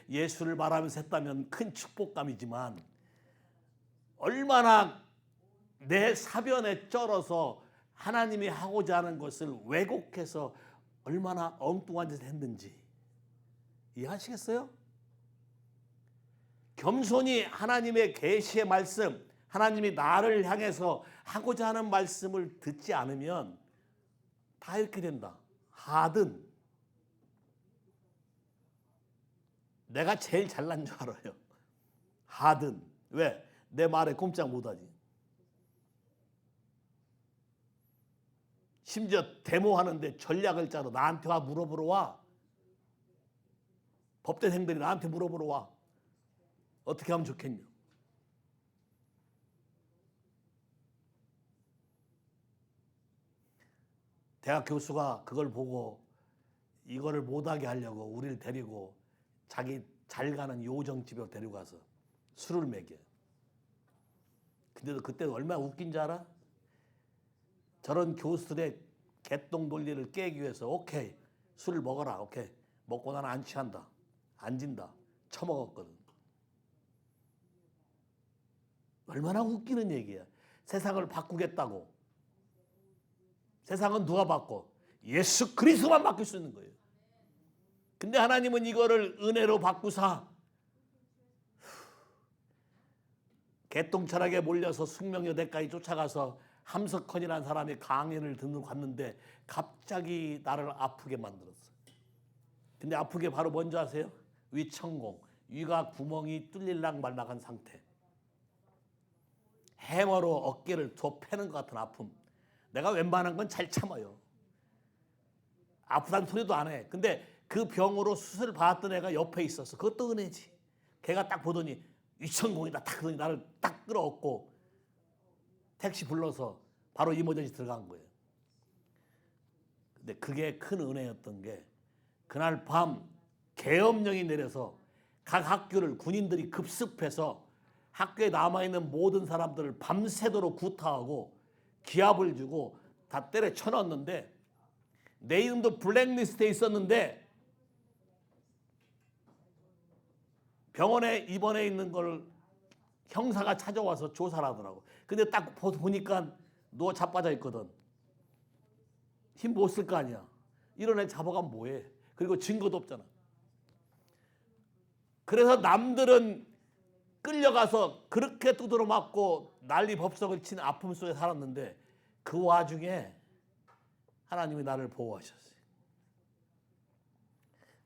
예수를 말하면서 했다면 큰 축복감이지만 얼마나 내 사변에 쩔어서 하나님이 하고자 하는 것을 왜곡해서 얼마나 엉뚱한 짓을 했는지 이해하시겠어요? 겸손히 하나님의 계시의 말씀, 하나님이 나를 향해서 하고자 하는 말씀을 듣지 않으면 다 이렇게 된다. 하든 내가 제일 잘난 줄 알아요. 하든 왜? 내 말에 꼼짝 못하지. 심지어 데모하는데 전략을 짜러 나한테 와 물어보러 와. 법대생들이 나한테 물어보러 와. 어떻게 하면 좋겠냐. 대학 교수가 그걸 보고 이거를 못하게 하려고 우리를 데리고 자기 잘 가는 요정집에 데리고 가서 술을 먹여요. 근데도 그때 얼마나 웃긴 줄 알아? 저런 교수들의 개똥 논리를 깨기 위해서 오케이 술을 먹어라. 오케이 먹고 나는 안 취한다. 안 진다. 처먹었거든. 얼마나 웃기는 얘기야. 세상을 바꾸겠다고. 세상은 누가 바꿔? 예수 그리스도만 바꿀 수 있는 거예요. 근데 하나님은 이거를 은혜로 바꾸사 개똥 철학에 몰려서 숙명여대까지 쫓아가서 함석헌이라는 사람이 강연을 듣는 갔는데 갑자기 나를 아프게 만들었어. 근데 아프게 바로 뭔지 아세요? 위천공, 위가 구멍이 뚫릴락 말락한 상태. 해머로 어깨를 더 패는 것 같은 아픔. 내가 웬만한 건 잘 참아요. 아프다는 소리도 안 해. 근데 그 병으로 수술 받았던 애가 옆에 있었어. 그것도 은혜지. 걔가 딱 보더니 위천공이다 딱 그러더니 나를 딱 끌어안고 택시 불러서 바로 이머전시 들어간 거예요. 근데 그게 큰 은혜였던 게 그날 밤 계엄령이 내려서 각 학교를 군인들이 급습해서 학교에 남아있는 모든 사람들을 밤새도록 구타하고 기합을 주고 다 때려 쳐넣었는데 내 이름도 블랙리스트에 있었는데 병원에 입원해 있는 걸 형사가 찾아와서 조사를 하더라고. 근데 딱 보니까 누워 자빠져 있거든. 힘 못 쓸 거 아니야. 이런 애 잡아가면 뭐해. 그리고 증거도 없잖아. 그래서 남들은 끌려가서 그렇게 두드러 맞고 난리 법석을 친 아픔 속에 살았는데 그 와중에 하나님이 나를 보호하셨어요.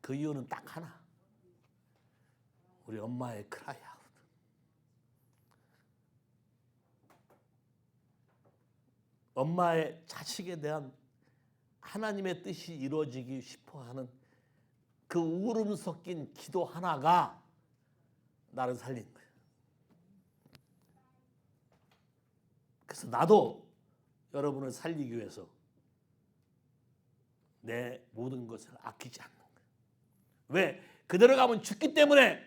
그 이유는 딱 하나. 우리 엄마의 크라이아웃. 엄마의 자식에 대한 하나님의 뜻이 이루어지기 싶어하는 그 울음 섞인 기도 하나가 나를 살린 거예요. 그래서 나도 여러분을 살리기 위해서 내 모든 것을 아끼지 않는 거예요. 왜? 그대로 가면 죽기 때문에,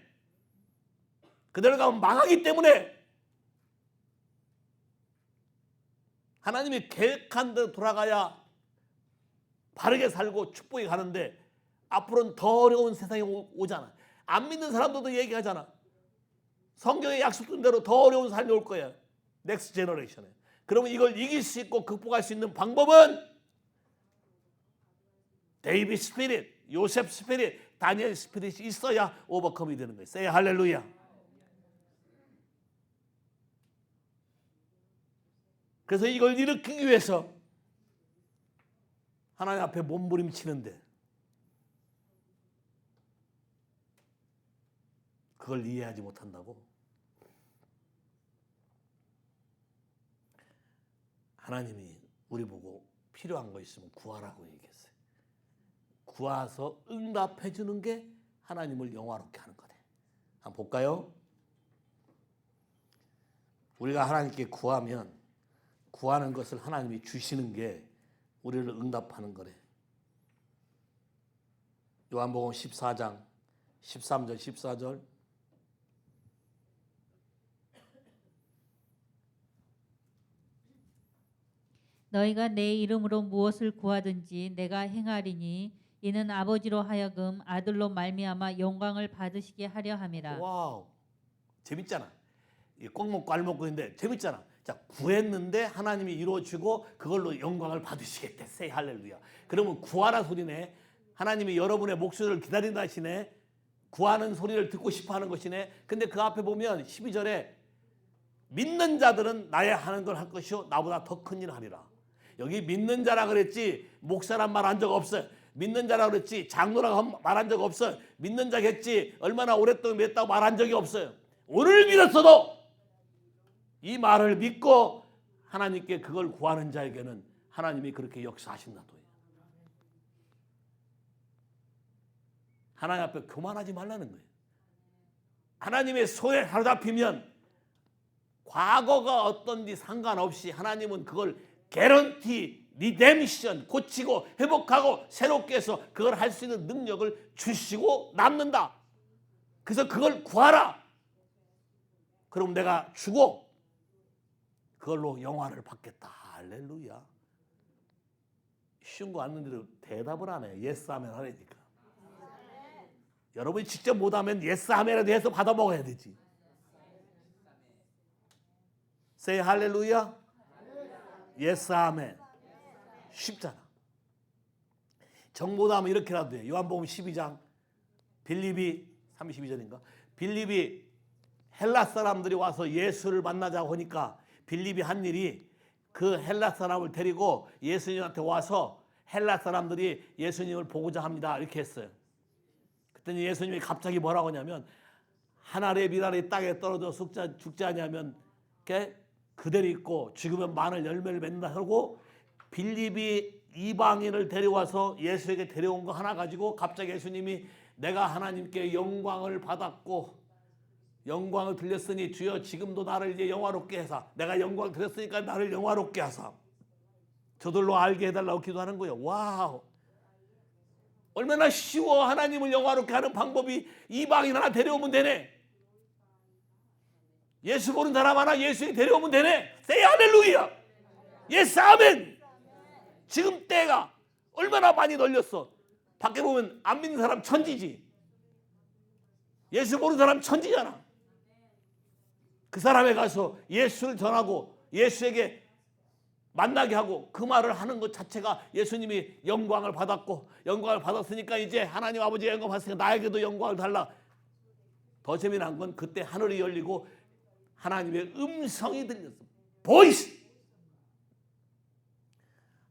그대로 가면 망하기 때문에. 하나님이 계획한 대로 돌아가야 바르게 살고 축복이 가는데 앞으로는 더 어려운 세상이 오잖아. 안 믿는 사람들도 얘기하잖아. 성경에 약속된 대로 더 어려운 삶이 올 거야. 넥스트 제너레이션에. 그러면 이걸 이길 수 있고 극복할 수 있는 방법은 데이비드 스피릿, 요셉 스피릿, 다니엘 스피릿이 있어야 오버컴이 되는 거예요. 세이 할렐루야. 그래서 이걸 일으키기 위해서 하나님 앞에 몸부림치는데 그걸 이해하지 못한다고? 하나님이 우리 보고 필요한 거 있으면 구하라고 얘기했어요. 구하서 응답해 주는 게 하나님을 영화롭게 하는 거래. 한번 볼까요? 우리가 하나님께 구하면 구하는 것을 하나님이 주시는 게 우리를 응답하는 거래. 요한복음 14장 13절 14절 너희가 내 이름으로 무엇을 구하든지 내가 행하리니 이는 아버지로 하여금 아들로 말미암아 영광을 받으시게 하려 함이라. 와우, 재밌잖아. 꼭 먹고 알 먹고 있는데 재밌잖아. 자, 구했는데 하나님이 이루어주고 그걸로 영광을 받으시겠대. 세이 할렐루야. 그러면 구하라 소리네. 하나님이 여러분의 목소리를 기다린다 하시네. 구하는 소리를 듣고 싶어하는 것이네. 근데 그 앞에 보면 12절에 믿는 자들은 나의 하는 걸 할 것이요 나보다 더 큰 일을 하리라. 여기 믿는 자라 그랬지 목사란 말 한 적 없어요. 믿는 자라 그랬지 장로라고 말한 적 없어요. 믿는 자겠지 얼마나 오랫동안 믿었다고 말한 적이 없어요. 오늘 믿었어도 이 말을 믿고 하나님께 그걸 구하는 자에게는 하나님이 그렇게 역사하신다도 해요. 하나님 앞에 교만하지 말라는 거예요. 하나님의 손에 사로잡히면 과거가 어떤지 상관없이 하나님은 그걸 개런티, 리뎀션, 고치고 회복하고 새롭게 해서 그걸 할 수 있는 능력을 주시고 남는다. 그래서 그걸 구하라. 그럼 내가 주고 그걸로 영화를 받겠다. 할렐루야. 쉬운 거 왔는데도 대답을 안 해. 예스 하면 하라니까. 여러분이 직접 못하면 예스 하면이라도 해서 받아 먹어야 되지. Say 할렐루야. 예스 아멘. 쉽잖아. 정보다 하면 이렇게라도 돼. 요한복음 12장 빌립이 32절인가? 빌립이 헬라 사람들이 와서 예수를 만나자고 하니까 빌립이 한 일이 그 헬라 사람을 데리고 예수님한테 와서 헬라 사람들이 예수님을 보고자 합니다. 이렇게 했어요. 그랬더니 예수님이 갑자기 뭐라고 하냐면 한 알의 밀알이 땅에 떨어져 죽지 않냐면 그대로 있고 죽으면 많은 열매를 맺는다 하고 빌립이 이방인을 데려와서 예수에게 데려온 거 하나 가지고 갑자기 예수님이 내가 하나님께 영광을 받았고 영광을 들렸으니 주여 지금도 나를 이제 영화롭게 하사 내가 영광을 드렸으니까 나를 영화롭게 하사 저들로 알게 해달라고 기도하는 거예요. 와우, 얼마나 쉬워. 하나님을 영화롭게 하는 방법이 이방인 하나 데려오면 되네. 예수 모르는 사람 하나 예수에 데려오면 되네. 세이 할렐루야. 예스 아멘. 지금 때가 얼마나 많이 널렸어. 밖에 보면 안 믿는 사람 천지지. 예수 모르는 사람 천지잖아. 그 사람에 가서 예수를 전하고 예수에게 만나게 하고 그 말을 하는 것 자체가 예수님이 영광을 받았고, 영광을 받았으니까 이제 하나님 아버지의 영광 받았으니까 나에게도 영광을 달라. 더 재미난 건 그때 하늘이 열리고 하나님의 음성이 들렸어. 보이스.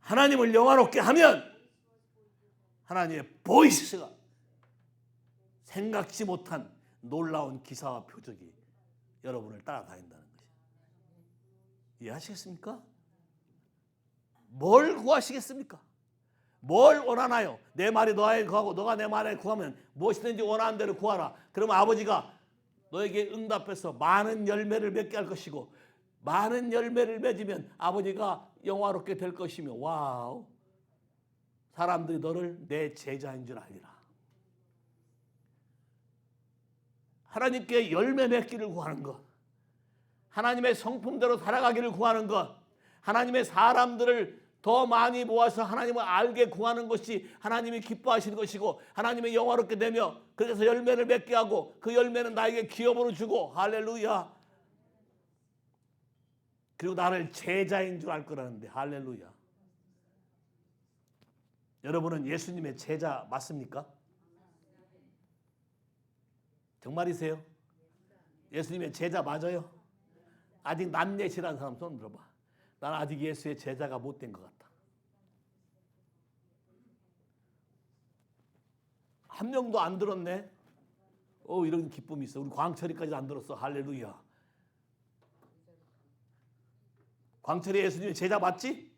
하나님을 영화롭게 하면 하나님의 보이스가 생각지 못한 놀라운 기사와 표적이 여러분을 따라다닌다는 것이. 이해하시겠습니까? 뭘 구하시겠습니까? 뭘 원하나요? 내 말이 너에게 구하고 너가 내 말에 구하면 무엇이든지 원하는 대로 구하라. 그러면 아버지가 너에게 응답해서 많은 열매를 맺게 할 것이고, 많은 열매를 맺으면 아버지가 영화롭게 될 것이며, 와우, 사람들이 너를 내 제자인 줄 알리라. 하나님께 열매 맺기를 구하는 것, 하나님의 성품대로 살아가기를 구하는 것, 하나님의 사람들을 더 많이 모아서 하나님을 알게 구하는 것이 하나님이 기뻐하시는 것이고, 하나님의 영화롭게 되며 그래서 열매를 맺게 하고 그 열매는 나에게 기업으로 주고, 할렐루야. 그리고 나를 제자인 줄 알 거라는데, 할렐루야. 여러분은 예수님의 제자 맞습니까? 정말이세요? 예수님의 제자 맞아요? 아직 남예시라는 사람 손 들어봐. 나는 아직 예수의 제자가 못 된 것 같다. 한 명도 안 들었네. 이런 기쁨이 있어. 우리 광철이까지 안 들었어. 할렐루야. 광철이 예수님의 제자 맞지?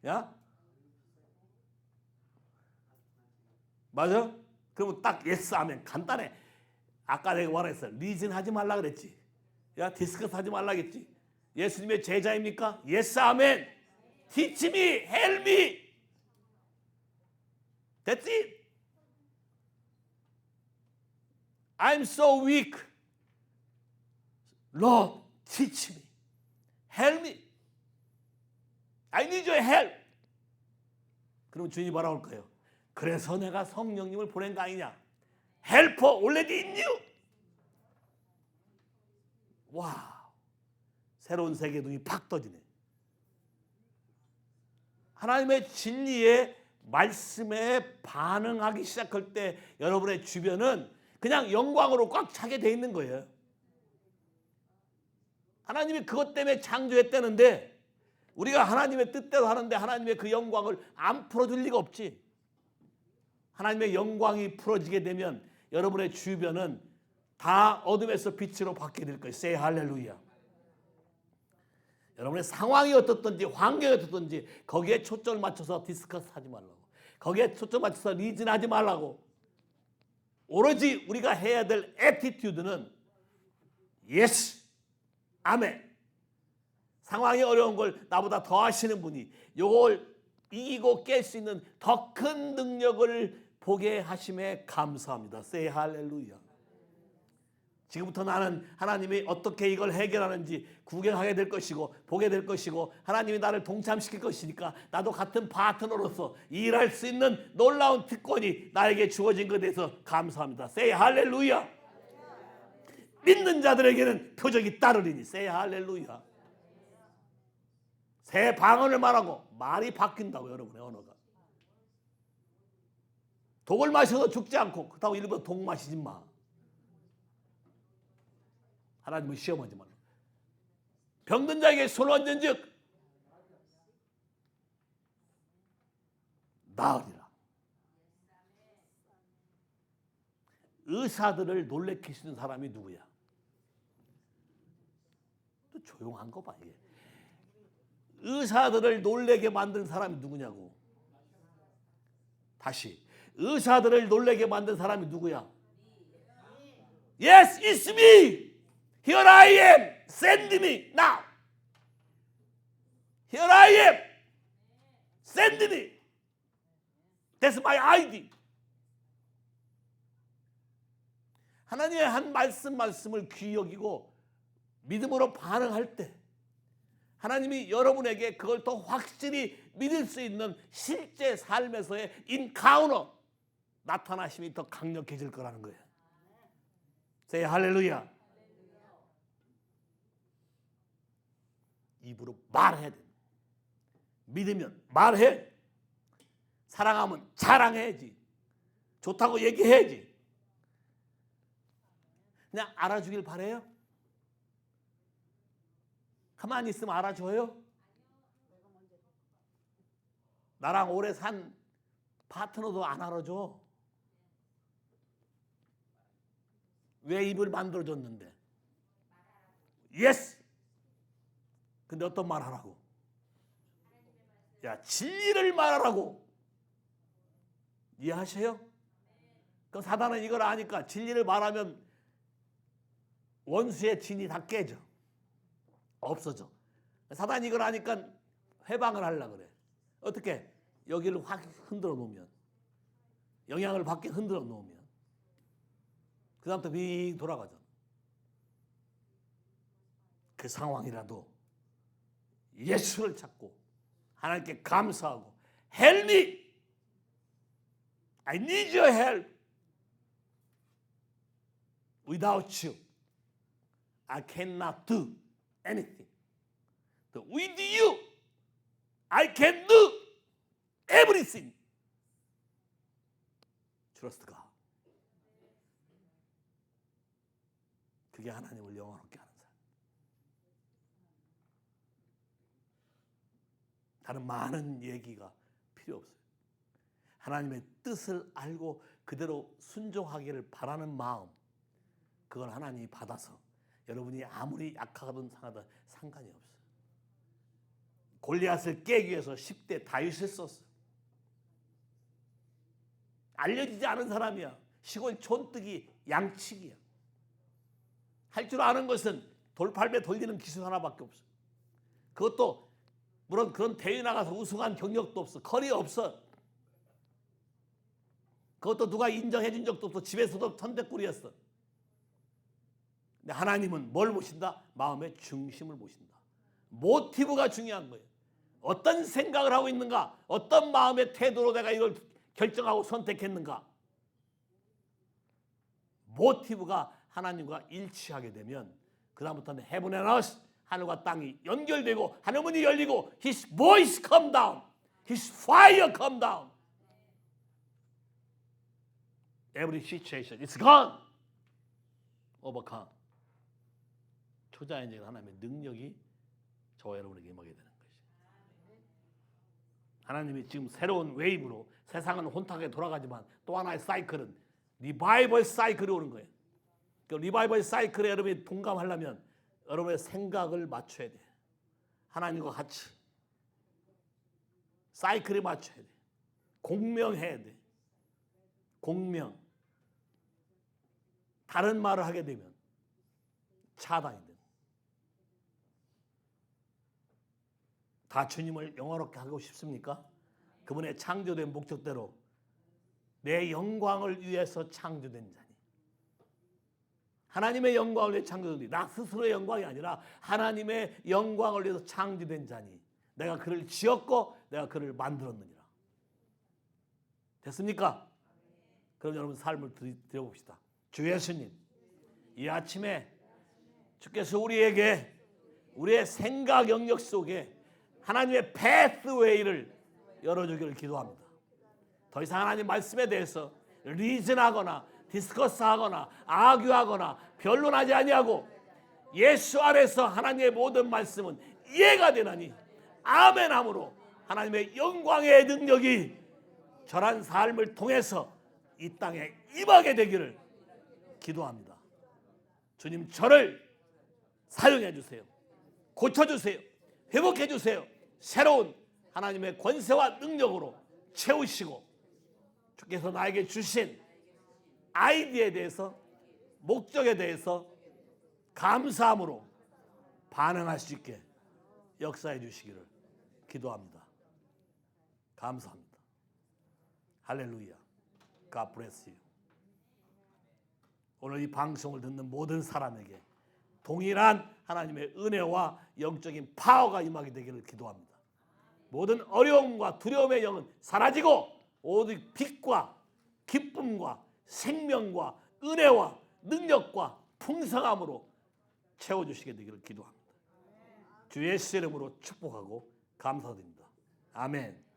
야? 맞아? 그러면 딱 예스 아멘. 간단해. 아까 내가 뭐라 했어? 리즌 하지 말라 그랬지. 야, 디스커스 하지 말라 그랬지. 예수님의 제자입니까? 예스 아멘. Teach me, help me. That's it. I'm so weak. Lord, teach me. Help me. I need your help. 그럼 주님이 뭐라고 할까요? 그래서 내가 성령님을 보낸 거 아니냐? Helper already in you. 와, 새로운 세계 눈이 팍 떠지네. 하나님의 진리의 말씀에 반응하기 시작할 때 여러분의 주변은 그냥 영광으로 꽉 차게 돼 있는 거예요. 하나님이 그것 때문에 창조했다는데 우리가 하나님의 뜻대로 하는데 하나님의 그 영광을 안 풀어줄 리가 없지. 하나님의 영광이 풀어지게 되면 여러분의 주변은 다 어둠에서 빛으로 바뀌게 될 거예요. Say 할렐루야. 여러분의 상황이 어떻든지 환경이 어떻든지 거기에 초점을 맞춰서 디스커스 하지 말라고. 거기에 초점 맞춰서 리즌하지 말라고. 오로지 우리가 해야 될 애티튜드는 예스, 아멘. 상황이 어려운 걸 나보다 더 하시는 분이 이걸 이기고 깰 수 있는 더 큰 능력을 보게 하심에 감사합니다. Say 할렐루야. 지금부터 나는 하나님이 어떻게 이걸 해결하는지 구경하게 될 것이고 보게 될 것이고 하나님이 나를 동참시킬 것이니까 나도 같은 파트너로서 일할 수 있는 놀라운 특권이 나에게 주어진 것에 대해서 감사합니다. Say 할렐루야. 믿는 자들에게는 표적이 따르리니 Say 할렐루야. 새 방언을 말하고 말이 바뀐다고. 여러분의 언어가 독을 마셔도 죽지 않고 그렇다고 일부러 독 마시지 마. 하나님을 시험하지 말라. 병든 자에게 손 얹은 즉 나으리라. 의사들을 놀래킬 수 있는 사람이 누구야? 또 조용한 거 봐. 이게 의사들을 놀래게 만든 사람이 누구냐고. 다시 의사들을 놀래게 만든 사람이 누구야? Yes, it's me. Here I am. Send me now. Here I am. Send me. That's my ID. 하나님의 한 말씀을 귀히 여기고 믿음으로 반응할 때 하나님이 여러분에게 그걸 더 확실히 믿을 수 있는 실제 삶에서의 인카우너, 나타나심이 더 강력해질 거라는 거예요. 세 할렐루야. 입으로 말해야 돼. 믿으면 말해. 사랑하면 자랑해야지. 좋다고 얘기해야지. 그냥 알아주길 바래요? 가만히 있으면 알아줘요? 나랑 오래 산 파트너도 안 알아줘. 왜 입을 만들어줬는데? 예스! 근데 어떤 말 하라고? 야, 진리를 말하라고. 이해하세요? 그럼 사단은 이걸 아니까 진리를 말하면 원수의 진이 다 깨져. 없어져. 사단이 이걸 아니까 회방을 하려고 그래. 어떻게? 여기를 확 흔들어 놓으면, 영향을 받게 흔들어 놓으면 그 다음부터 빙 돌아가잖아. 그 상황이라도 예수를 찾고 하나님께 감사하고 Help me! I need your help. Without you, I cannot do anything. But with you, I can do everything. Trust God. 그게 하나님을 영원하게 하는 사람. 다른 많은 얘기가 필요 없어요. 하나님의 뜻을 알고 그대로 순종하기를 바라는 마음, 그걸 하나님이 받아서 여러분이 아무리 약하든 상하든 상관이 없어요. 골리앗을 깨기 위해서 10대 다윗을 썼어요. 알려지지 않은 사람이야. 시골 촌뜨기 양치기야. 할 줄 아는 것은 돌팔배 돌리는 기술 하나밖에 없어. 그것도 물론 그런 대회 나가서 우승한 경력도 없어. 커리어 없어. 그것도 누가 인정해 준 적도 없어. 집에서도 천대꾸리였어. 근데 하나님은 뭘 보신다? 마음의 중심을 보신다. 모티브가 중요한 거예요. 어떤 생각을 하고 있는가? 어떤 마음의 태도로 내가 이걸 결정하고 선택했는가? 모티브가 하나님과 일치하게 되면 그 다음부터는 heaven and earth, 하늘과 땅이 연결되고 하늘 문이 열리고 His voice come down, His fire come down. Every situation, it's gone. overcome. 초자연적인 하나님의 능력이 저와 여러분에게 임하게 되는 것이. 하나님이 지금 새로운 웨이브로 세상은 혼탁하게 돌아가지만 또 하나의 사이클은 리바이벌 사이클이 오는 거예요. 그 리바이벌 사이클에 여러분이 동감하려면 여러분의 생각을 맞춰야 돼. 하나님과 같이 사이클에 맞춰야 돼. 공명해야 돼. 공명. 다른 말을 하게 되면 차단이 돼. 다 주님을 영화롭게 하고 싶습니까? 그분의 창조된 목적대로 내 영광을 위해서 창조된 자니. 하나님의 영광을 위해 창조된 자니. 나 스스로의 영광이 아니라 하나님의 영광을 위해서 창조된 자니. 내가 그를 지었고 내가 그를 만들었느니라. 됐습니까? 그럼 여러분 삶을 드려봅시다. 주 예수님, 이 아침에 주께서 우리에게 우리의 생각 영역 속에 하나님의 패스웨이를 열어주기를 기도합니다. 더 이상 하나님 말씀에 대해서 리즌하거나 디스커스하거나 아규하거나 변론하지 아니하고 예수 안에서 하나님의 모든 말씀은 이해가 되나니 아멘함으로 하나님의 영광의 능력이 저런 삶을 통해서 이 땅에 임하게 되기를 기도합니다. 주님, 저를 사용해 주세요. 고쳐 주세요. 회복해 주세요. 새로운 하나님의 권세와 능력으로 채우시고 주께서 나에게 주신 아이디어에 대해서 목적에 대해서 감사함으로 반응할 수 있게 역사해 주시기를 기도합니다. 감사합니다. 할렐루야. God bless you. 오늘 이 방송을 듣는 모든 사람에게 동일한 하나님의 은혜와 영적인 파워가 임하게 되기를 기도합니다. 모든 어려움과 두려움의 영은 사라지고 오직 빛과 기쁨 기쁨과 생명과 은혜와 능력과 풍성함으로 채워주시게 되기를 기도합니다. 주 예수의 이름으로 축복하고 감사드립니다. 아멘.